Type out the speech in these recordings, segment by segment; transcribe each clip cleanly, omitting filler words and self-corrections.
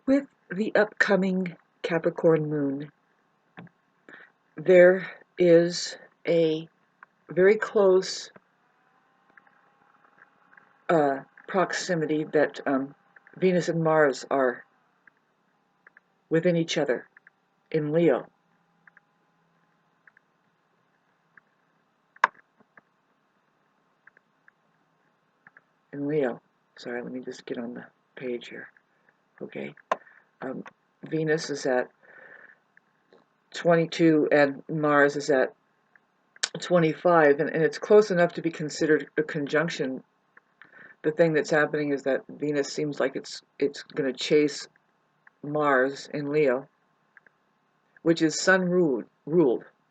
With the upcoming Capricorn moon, there is a very close proximity that Venus and Mars are within each other in Leo. In Leo. Sorry, let me just get on the page here. Okay. Venus is at 22 and Mars is at 25, and it's close enough to be considered a conjunction. The thing that's happening is that Venus seems like it's going to chase Mars in Leo, which is sun ruled.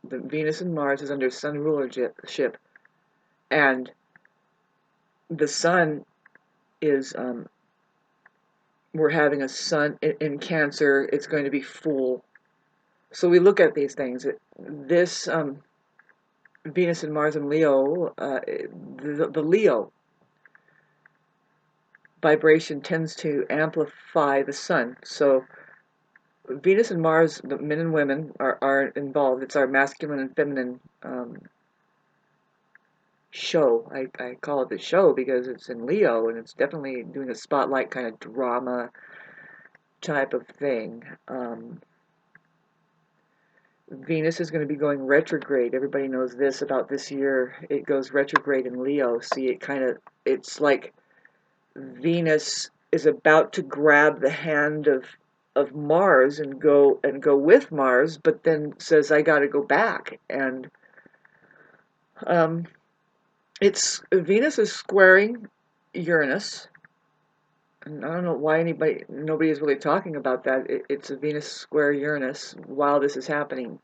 The Venus and Mars is under sun rulership, and the sun is we're having a sun in Cancer. It's going to be full. So we look at these things. This Venus and Mars in Leo, the Leo vibration tends to amplify the sun. So Venus and Mars, the men and women, are involved. It's our masculine and feminine show. I call it the show because it's in Leo and it's definitely doing a spotlight kind of drama type of thing. Venus is going to be going retrograde. Everybody knows this about this year. It goes retrograde in Leo. See, it's like Venus is about to grab the hand of Mars and go with Mars, but then says, I got to go back. And it's Venus is squaring Uranus. And I don't know why nobody is really talking about that. It's a Venus square Uranus while this is happening.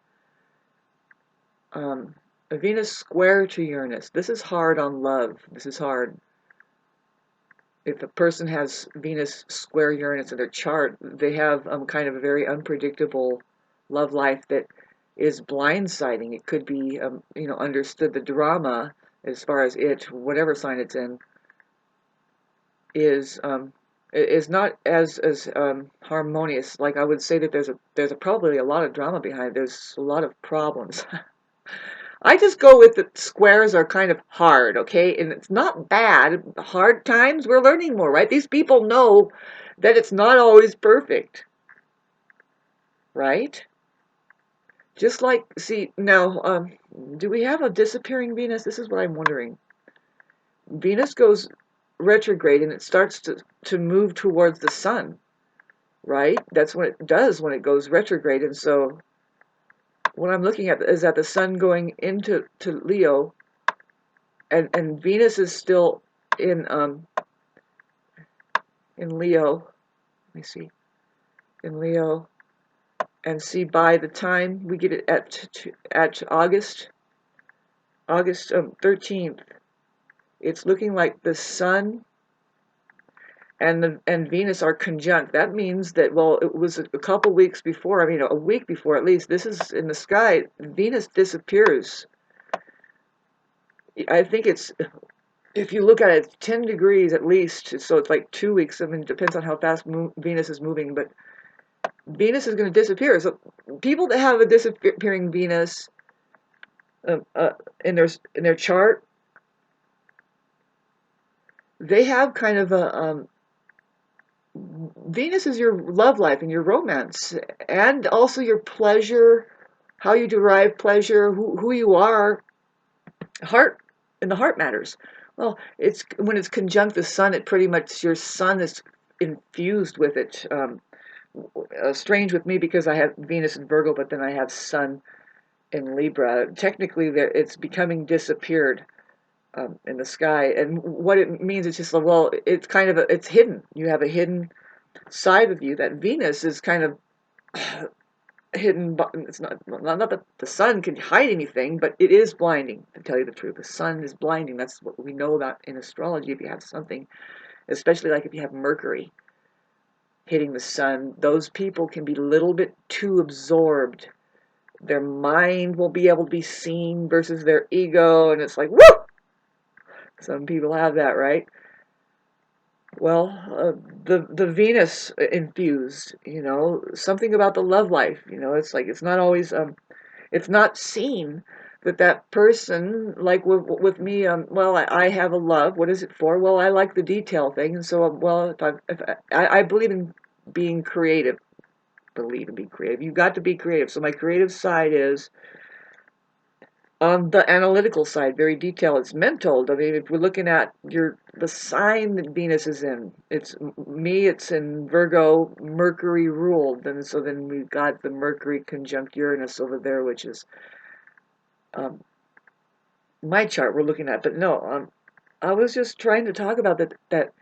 A Venus square to Uranus. This is hard on love. This is hard. If a person has Venus square Uranus in their chart, they have kind of a very unpredictable love life that is blindsiding. It could be, understood the drama as far as whatever sign it's in, is not as harmonious. Like I would say that there's probably a lot of drama behind it. There's a lot of problems. I just go with the squares are kind of hard, okay? And it's not bad. Hard times, we're learning more, right? These people know that it's not always perfect, right? Just like, see, now, do we have a disappearing Venus? This is what I'm wondering. Venus goes retrograde and it starts to move towards the sun, right? That's what it does when it goes retrograde. And so what I'm looking at is that the sun going into Leo, and Venus is still in Leo. Let me see, in Leo, and see by the time we get it at August 13th, it's looking like the sun and Venus are conjunct. That means that, well, it was a couple weeks before. I mean, a week before at least. This is in the sky. Venus disappears. I think it's, if you look at it, it's 10 degrees at least. So it's like 2 weeks. I mean, it depends on how fast Venus is moving, but Venus is going to disappear. So people that have a disappearing Venus in their chart, they have kind of a Venus is your love life and your romance, and also your pleasure, how you derive pleasure, who you are. Heart, and the heart matters. Well, it's when it's conjunct the sun, it pretty much, your sun is infused with it. Strange with me because I have Venus in Virgo, but then I have Sun in Libra. Technically, it's becoming disappeared in the sky, and what it means is just, well, it's kind of it's hidden. You have a hidden side of you. That Venus is kind of hidden. It's not that the sun can hide anything, but it is blinding. To tell you the truth, the sun is blinding. That's what we know about in astrology. If you have something, especially like if you have Mercury hitting the sun, those people can be a little bit too absorbed. Their mind won't be able to be seen versus their ego, and it's like, woo! Some people have that, right? Well, the Venus infused, something about the love life, it's like it's not always it's not seen that that person, like with me, well, I have a love. What is it for? Well, I like the detail thing, and so well, if I believe in being creative, believe in being creative. You got to be creative. So my creative side is on the analytical side, very detailed. It's mental. I mean, if we're looking at the sign that Venus is in, it's me. It's in Virgo, Mercury ruled, and so then we've got the Mercury conjunct Uranus over there, which is um, my chart we're looking at. But no, I was just trying to talk about that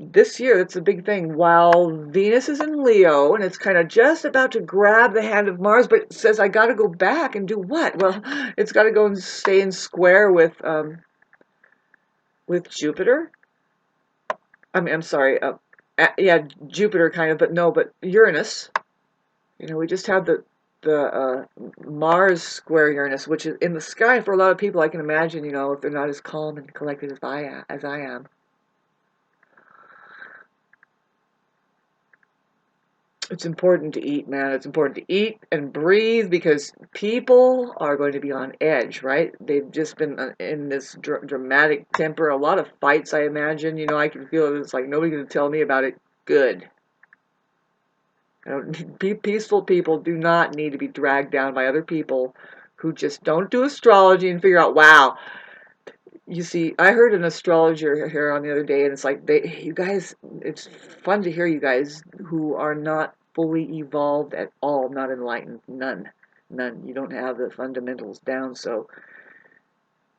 this year. It's a big thing. While Venus is in Leo and it's kind of just about to grab the hand of Mars, but it says I got to go back and do what? Well, it's got to go and stay in square with Jupiter. I mean, I'm sorry. Yeah, Jupiter kind of, but no, but Uranus. We just had the Mars square Uranus, which is in the sky for a lot of people. I can imagine, if they're not as calm and collected as I am. It's important to eat, man. It's important to eat and breathe because people are going to be on edge, right? They've just been in this dramatic temper. A lot of fights, I imagine. I can feel it. It's like nobody's going to tell me about it. Good. Peaceful people do not need to be dragged down by other people who just don't do astrology and figure out, wow. You see, I heard an astrologer here on the other day, and it's like, you guys, it's fun to hear you guys who are not fully evolved at all, not enlightened, none, none. You don't have the fundamentals down, so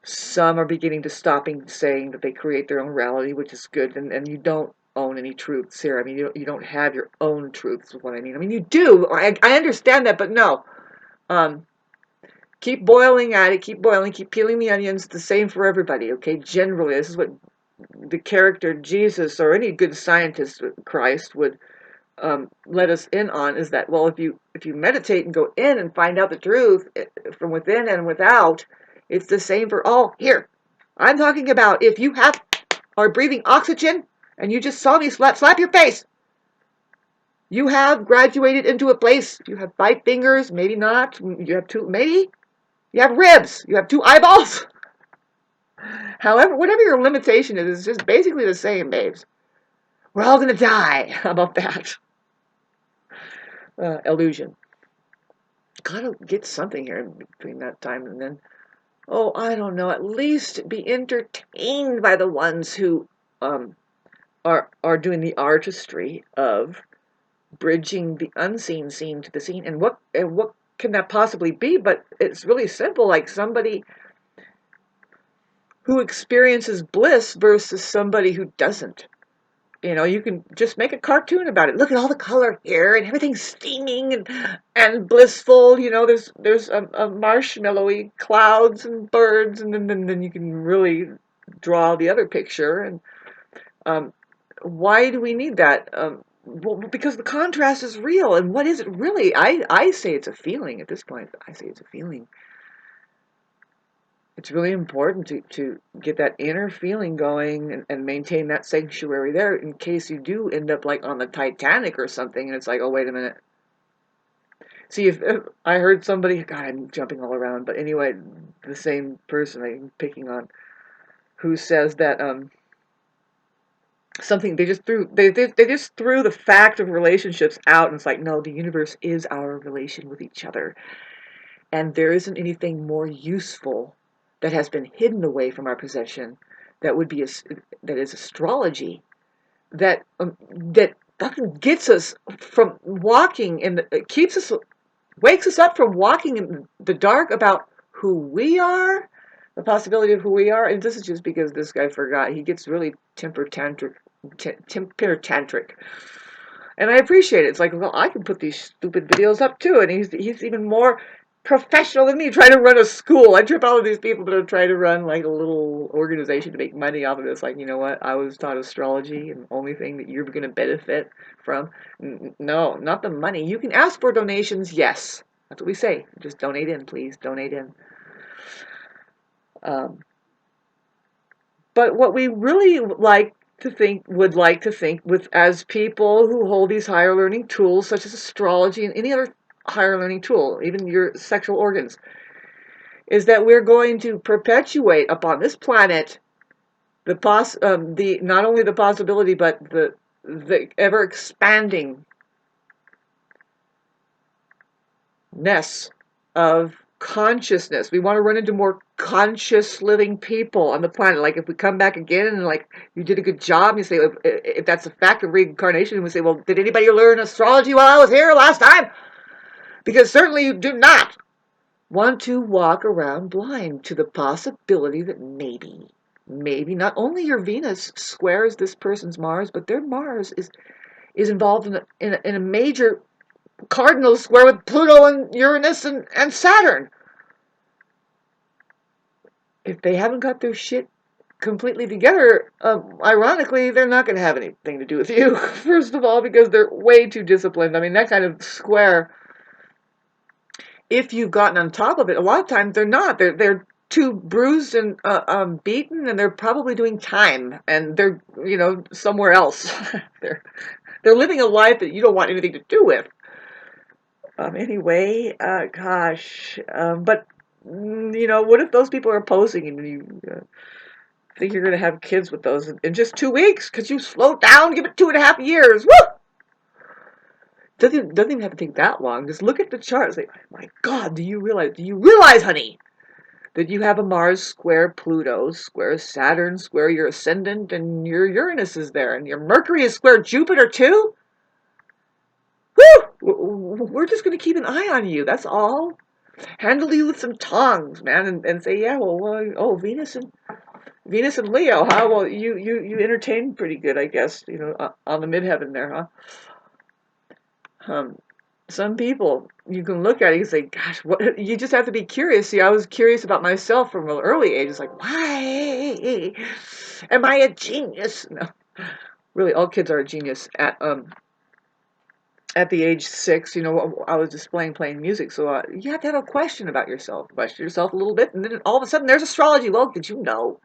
some are beginning to stopping saying that they create their own reality, which is good, and you don't own any truths here. I mean, you don't have your own truths, is what I mean. I mean, you do. I understand that, but no. Um, Keep boiling at it, keep boiling, keep peeling the onions, the same for everybody, okay? Generally, this is what the character Jesus or any good scientist, Christ, would let us in on, is that, well, if you meditate and go in and find out the truth from within and without, it's the same for all. Here, I'm talking about if you are breathing oxygen and you just saw me slap your face. You have graduated into a place. You have 5 fingers, maybe not. You have 2, maybe. You have ribs. You have 2 eyeballs. However, whatever your limitation is, it's just basically the same, babes. We're all going to die. How about that? Illusion. Gotta get something here in between that time and then. Oh, I don't know. At least be entertained by the ones who um, are doing the artistry of bridging the unseen scene to the scene. And what can that possibly be? But it's really simple. Like somebody who experiences bliss versus somebody who doesn't. You can just make a cartoon about it. Look at all the color here, and everything's steaming and blissful. There's a marshmallowy clouds and birds, and then you can really draw the other picture. And um, why do we need that? Well, because the contrast is real. And what is it really? I say it's a feeling at this point. I say it's a feeling. It's really important to get that inner feeling going and maintain that sanctuary there in case you do end up like on the Titanic or something and it's like, oh, wait a minute. See, if I heard somebody, God, I'm jumping all around, but anyway, the same person I'm picking on who says that something they just threw the fact of relationships out and it's like, no, the universe is our relation with each other. And there isn't anything more useful that has been hidden away from our possession that is astrology that fucking gets us from walking in wakes us up from walking in the dark about who we are, the possibility of who we are. And this is just because this guy forgot. He gets really temper tantric. And I appreciate it. It's like, well, I can put these stupid videos up too. And he's even more professional than me trying to run a school. I trip all of these people that are trying to run like a little organization to make money off of this. Like, you know what? I was taught astrology, and the only thing that you're going to benefit from, no, not the money. You can ask for donations, yes. That's what we say. Just donate in, please. Donate in. Um, but what we really like would like to think with as people who hold these higher learning tools such as astrology and any other higher learning tool, even your sexual organs, is that we're going to perpetuate upon this planet the not only the possibility but the ever expanding ness of consciousness. We want to run into more conscious living people on the planet. Like if we come back again and like you did a good job, and you say if that's a fact of reincarnation, we say, well, did anybody learn astrology while I was here last time? Because certainly you do not want to walk around blind to the possibility that maybe not only your Venus squares this person's Mars, but their Mars is involved in a major cardinal square with Pluto and Uranus and Saturn. If they haven't got their shit completely together, ironically, they're not going to have anything to do with you, first of all, because they're way too disciplined. I mean, that kind of square, if you've gotten on top of it, a lot of times they're not. They're too bruised and beaten, and they're probably doing time, and they're, somewhere else. they're living a life that you don't want anything to do with. Anyway, gosh, but what if those people are posing and you think you're going to have kids with those in just 2 weeks? Because you slow down, give it 2.5 years. Woo! Doesn't even have to take that long. Just look at the chart. Say, my God, do you realize, honey, that you have a Mars square Pluto, square Saturn, square your ascendant, and your Uranus is there, and your Mercury is square Jupiter too? Woo! We're just going to keep an eye on you. That's all. Handle you with some tongs, man, and say, yeah, well, Venus and Leo, huh? Well, you entertain pretty good, I guess, on the midheaven there, huh? Some people you can look at it and say, gosh, what? You just have to be curious. See, I was curious about myself from an early age. It's like, why am I a genius? No, really, all kids are a genius at the age 6. I was displaying playing music, so you have to have a question about yourself. Question yourself a little bit, and then all of a sudden there's astrology. Well, did you know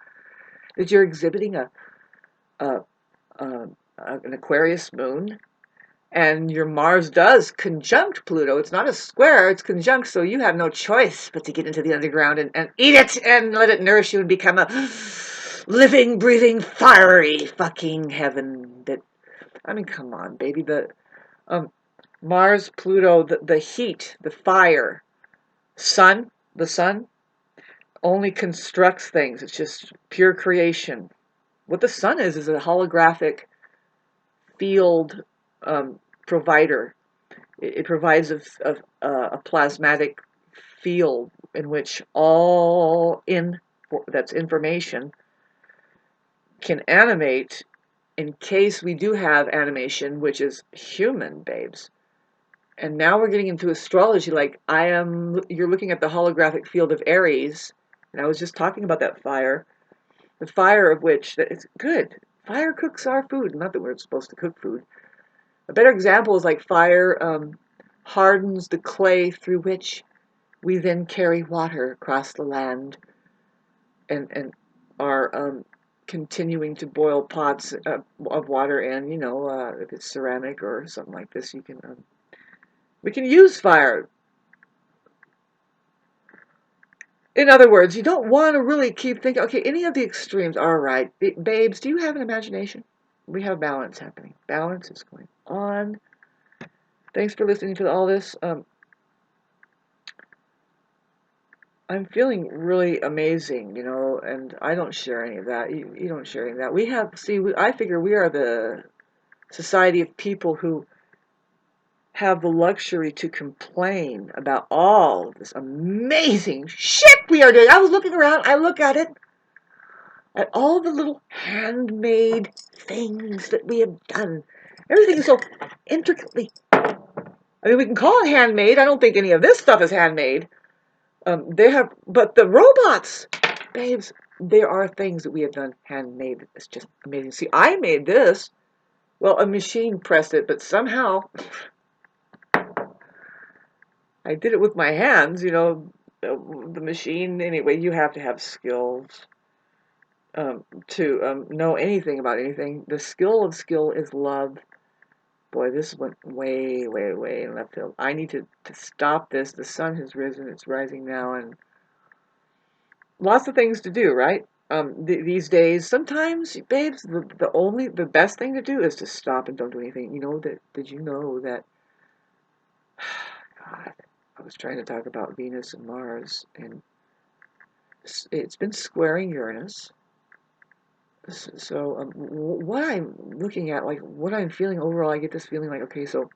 that you're exhibiting a an Aquarius moon? And your Mars does conjunct Pluto. It's not a square, it's conjunct, so you have no choice but to get into the underground and eat it and let it nourish you and become a living, breathing, fiery fucking heaven. Come on, baby. Um, Mars, Pluto, the heat, the fire, the sun only constructs things. It's just pure creation. What the sun is a holographic field provider. It provides a plasmatic field in which that's information can animate in case we do have animation, which is human, babes. And now we're getting into astrology. Like you're looking at the holographic field of Aries, and I was just talking about that fire, the fire of which that it's good. Fire cooks our food. Not that we're supposed to cook food. A better example is like fire hardens the clay through which we then carry water across the land and are continuing to boil pots of water in. If it's ceramic or something like this, we can use fire. In other words, you don't want to really keep thinking, okay, any of the extremes. All right, babes, do you have an imagination? We have balance happening. Balance is going on. Thanks for listening to all this. I'm feeling really amazing, and I don't share any of that. You don't share any of that. I figure we are the society of people who have the luxury to complain about all of this amazing shit we are doing. I was looking around, I look at it, at all the little handmade things that we have done. Everything is so intricately, we can call it handmade. I don't think any of this stuff is handmade. But the robots, babes, there are things that we have done handmade. It's just amazing. See, I made this. Well, a machine pressed it, but somehow I did it with my hands. The machine. Anyway, you have to have skills. to know anything about anything. The skill is love. Boy, this went way, way, way in left field. I need to stop this. The sun has risen. It's rising now, and lots of things to do, right? These days, sometimes, babes, the best thing to do is to stop and don't do anything. You know that? Did you know that? God, I was trying to talk about Venus and Mars, and it's been squaring Uranus. So, what I'm looking at, like what I'm feeling overall, I get this feeling like, okay, so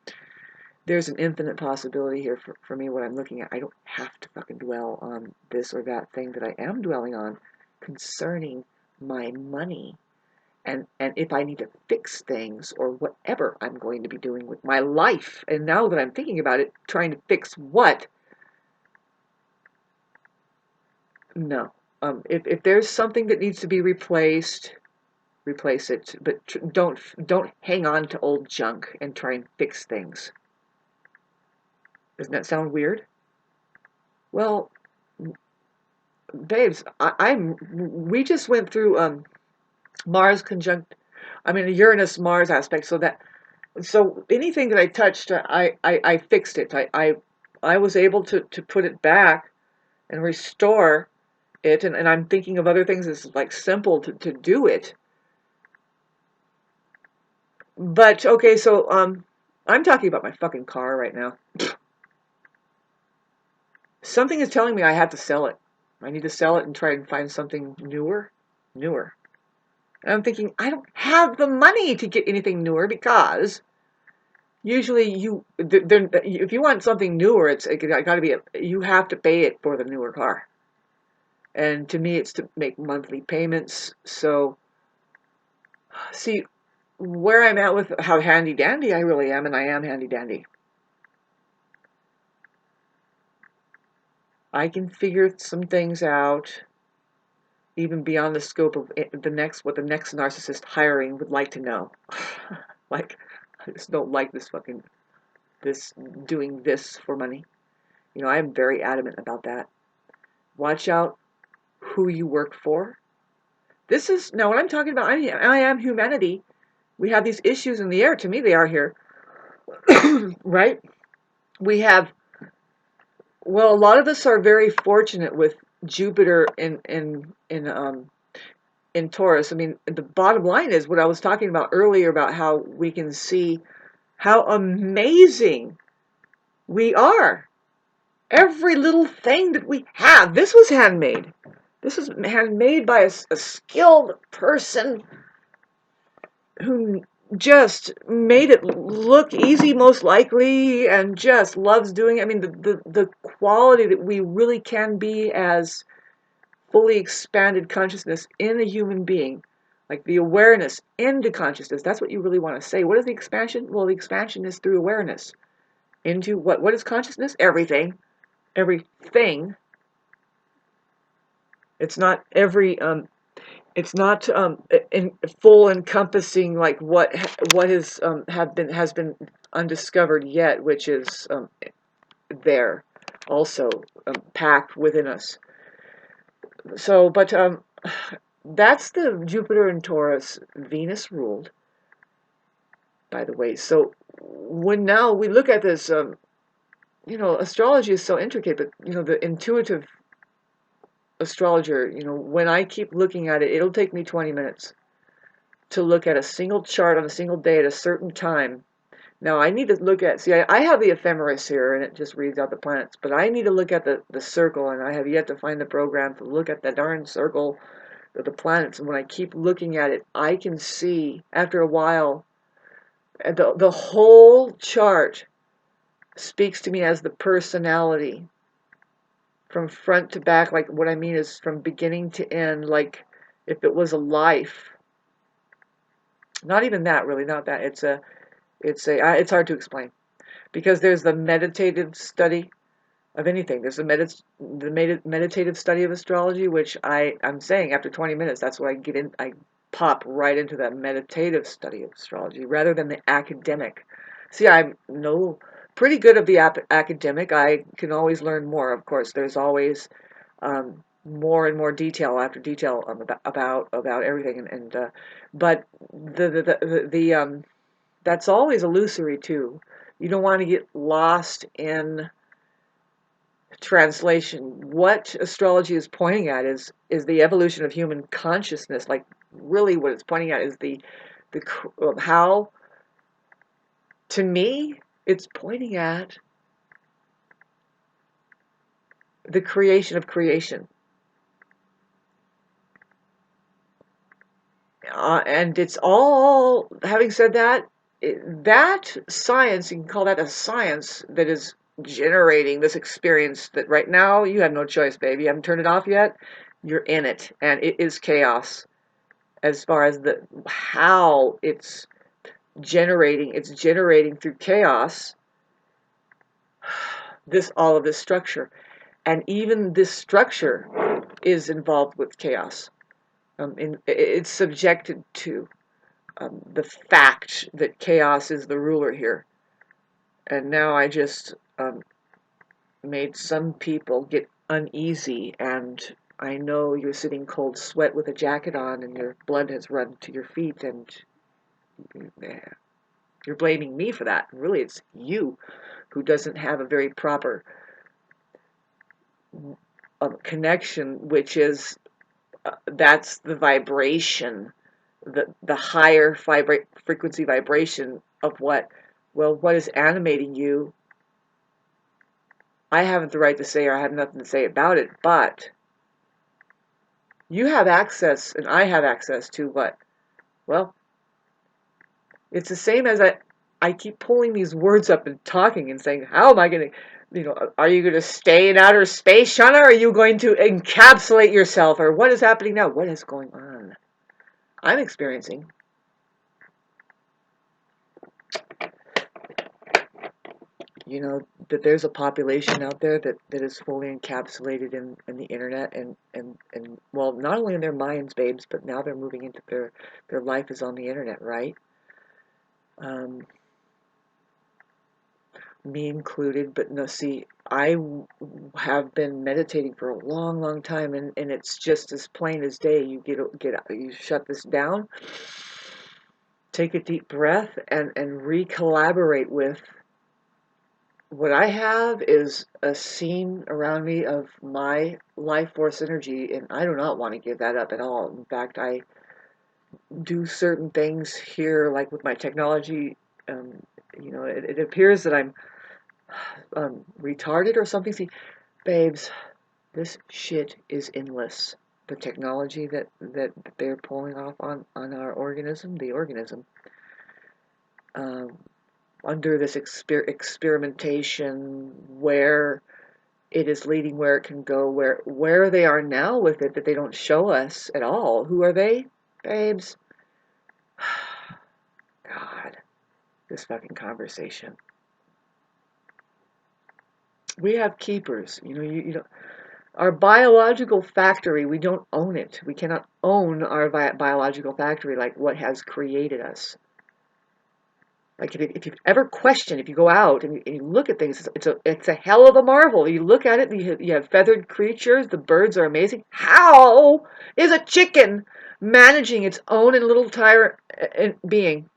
there's an infinite possibility here for me. What I'm looking at, I don't have to fucking dwell on this or that thing that I am dwelling on concerning my money. And if I need to fix things or whatever I'm going to be doing with my life. And now that I'm thinking about it, trying to fix what? No. If there's something that needs to be replaced, replace it. But don't hang on to old junk and try and fix things. Doesn't that sound weird? Well, babes, we just went through Mars conjunct, I mean a Uranus Mars aspect, so anything that I touched, I fixed it. I was able to put it back and restore it, and I'm thinking of other things as like simple to do it. But okay, so I'm talking about my fucking car right now. Something is telling me I have to sell it. I need to sell it and try and find something newer. Newer. And I'm thinking, I don't have the money to get anything newer because usually if you want something newer, it got to be, you have to pay it for the newer car. And to me, it's to make monthly payments. So, see, where I'm at with how handy dandy I really am, and I am handy dandy. I can figure some things out even beyond the scope of what the next narcissist hiring would like to know. Like, I just don't like this doing this for money. You know, I am very adamant about that. Watch out who you work for. This is, now what I'm talking about, I am humanity. We have these issues in the air. To me, they are here. Right? We have, well, a lot of us are very fortunate with Jupiter in Taurus. I mean, the bottom line is what I was talking about earlier about how we can see how amazing we are. Every little thing that we have. This was handmade. This was handmade by a skilled person who just made it look easy, most likely, and just loves doing it. I mean, the quality that we really can be as fully expanded consciousness in a human being, like the awareness into consciousness. That's what you really want to say. What is the expansion? Well, the expansion is through awareness into what? What is consciousness? Everything. Everything. It's not every. It's not in full encompassing like what is has been undiscovered yet, which is there, also packed within us. So, but that's the Jupiter and Taurus, Venus ruled, by the way. So when now we look at this, astrology is so intricate, but the intuitive astrologer, when I keep looking at it, it'll take me 20 minutes to look at a single chart on a single day at a certain time. Now I need to look at, see, I have the ephemeris here and it just reads out the planets, but I need to look at the circle, and I have yet to find the program to look at the darn circle of the planets. And when I keep looking at it, I can see after a while the whole chart speaks to me as the personality from front to back. Like what I mean is from beginning to end, like if it was a life. Not even that, really, not that. It's hard to explain because there's the meditative study of anything. There's the meditative study of astrology, which I'm saying after 20 minutes, that's what I get in. I pop right into that meditative study of astrology rather than the academic. See, I'm pretty good at the academic. I can always learn more. Of course, there's always more and more detail after detail about everything, but the that's always illusory too. You don't want to get lost in translation. What astrology is pointing at is the evolution of human consciousness. Like really, what it's pointing at is the how. To me, it's pointing at the creation of creation. And it's all, having said that, that science, you can call that a science that is generating this experience that right now you have no choice, baby. You haven't turned it off yet. You're in it, and it is chaos as far as the how it's generating through chaos this all of this structure. And even this structure is involved with chaos. It's subjected to the fact that chaos is the ruler here. And now I just made some people get uneasy, and I know you're sitting cold sweat with a jacket on, and your blood has run to your feet, and you're blaming me for that. Really, it's you who doesn't have a very proper connection, which is that's the vibration, the higher frequency vibration of what is animating you. I haven't the right to say, or I have nothing to say about it, but you have access, and I have access to what? Well, it's the same as I keep pulling these words up and talking and saying, how am I going to, are you going to stay in outer space, Shauna, or are you going to encapsulate yourself, or what is happening now? What is going on? I'm experiencing that there's a population out there that is fully encapsulated in the internet, and well, not only in their minds, babes, but now they're moving into their life is on the internet, right? Um, Me included, but no, see, I have been meditating for a long, long time, and it's just as plain as day. You shut this down, take a deep breath, and re-collaborate with. What I have is a scene around me of my life force energy, and I do not want to give that up at all. In fact, I do certain things here, like with my technology. It appears that I'm retarded or something. See, babes, this shit is endless. The technology that they're pulling off on our organism, the organism, um, under this experimentation, where it is leading, where it can go, where they are now with it, that they don't show us at all. Who are they, babes? God, this fucking conversation. We have keepers. You know, our biological factory, we don't own it. We cannot own our biological factory, like what has created us. Like if you ever question, if you go out and you look at things, it's a hell of a marvel. You look at it, you have feathered creatures. The birds are amazing. How is a chicken managing its own little tyrant being?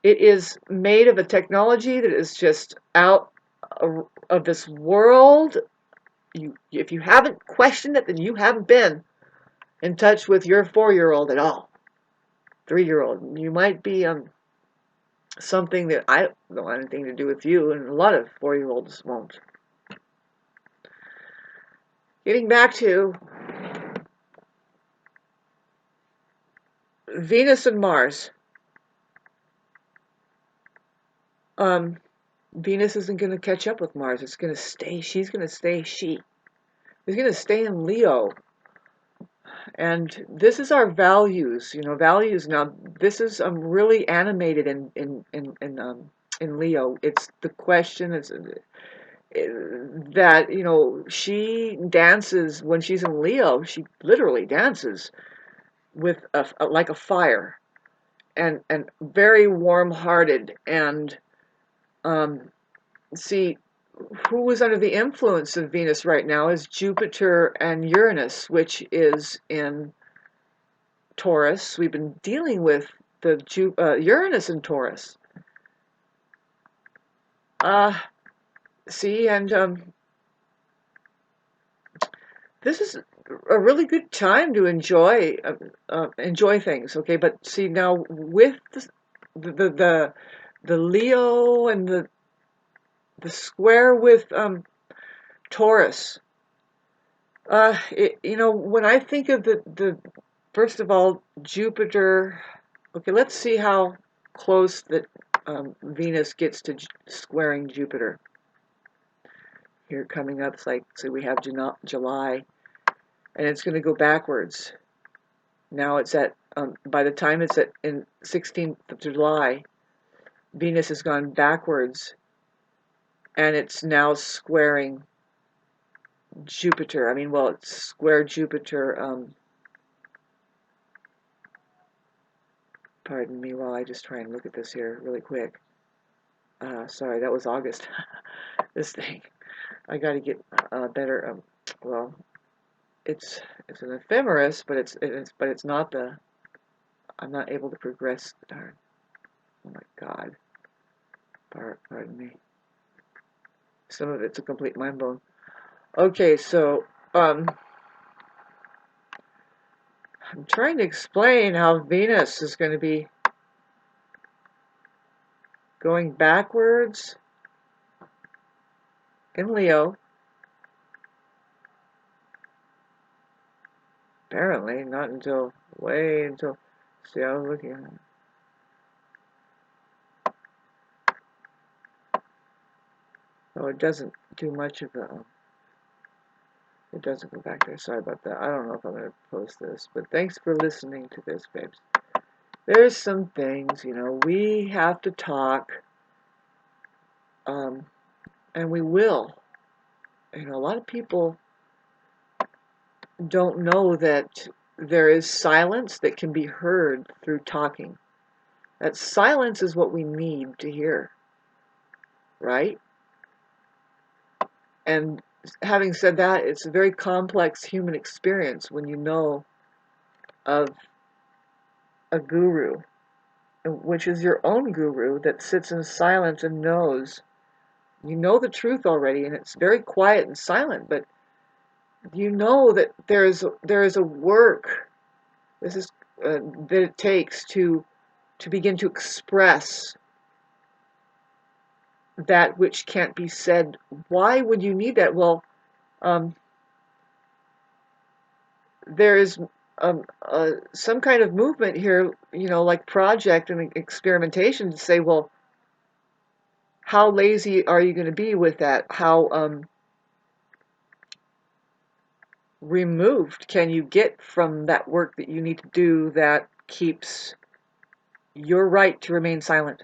It is made of a technology that is just out of this world. If you haven't questioned it, then you haven't been in touch with your 4-year-old at all. 3-year-old. You might be something that I don't want anything to do with you, and a lot of 4-year-olds won't. Getting back to Venus and Mars. Venus isn't going to catch up with Mars. It's going to stay. She's going to stay. She's going to stay in Leo. And this is our values. Values. Now, this is really animated in Leo. It's the question. It's that she dances when she's in Leo. She literally dances with like a fire, and very warm-hearted, and see, who is under the influence of Venus right now is Jupiter and Uranus, which is in Taurus. We've been dealing with the Uranus in Taurus. See, and this is a really good time to enjoy things. Okay, but see now with the Leo and the square with Taurus. When I think of the first of all Jupiter. Okay, let's see how close that Venus gets to squaring Jupiter. Here coming up, it's like, so we have July, and it's going to go backwards. Now it's at, by the time it's in 16th of July, Venus has gone backwards, and it's now squaring Jupiter. I mean, well, it's squared Jupiter. Pardon me while I just try and look at this here really quick. Sorry, that was August. This thing. I got to get better. Well, it's an ephemeris, but it's not the. I'm not able to progress. Darn. Oh my God. Pardon me. Some of it's a complete mind blown. Okay, so I'm trying to explain how Venus is going to be going backwards in Leo. Apparently, not until way until. See, I was looking at it. Oh, it doesn't do much of the. It doesn't go back there. Sorry about that. I don't know if I'm going to post this, but thanks for listening to this, babes. There's some things, we have to talk, and we will. A lot of people don't know that there is silence that can be heard through talking. That silence is what we need to hear, right? And having said that, it's a very complex human experience when you know of a guru, which is your own guru that sits in silence and knows. You know the truth already, and it's very quiet and silent, but you know that there is a work that it takes to begin to express that which can't be said. Why would you need that? Well, there is some kind of movement here, like project and experimentation to say, well, how lazy are you going to be with that? How removed can you get from that work that you need to do that keeps your right to remain silent?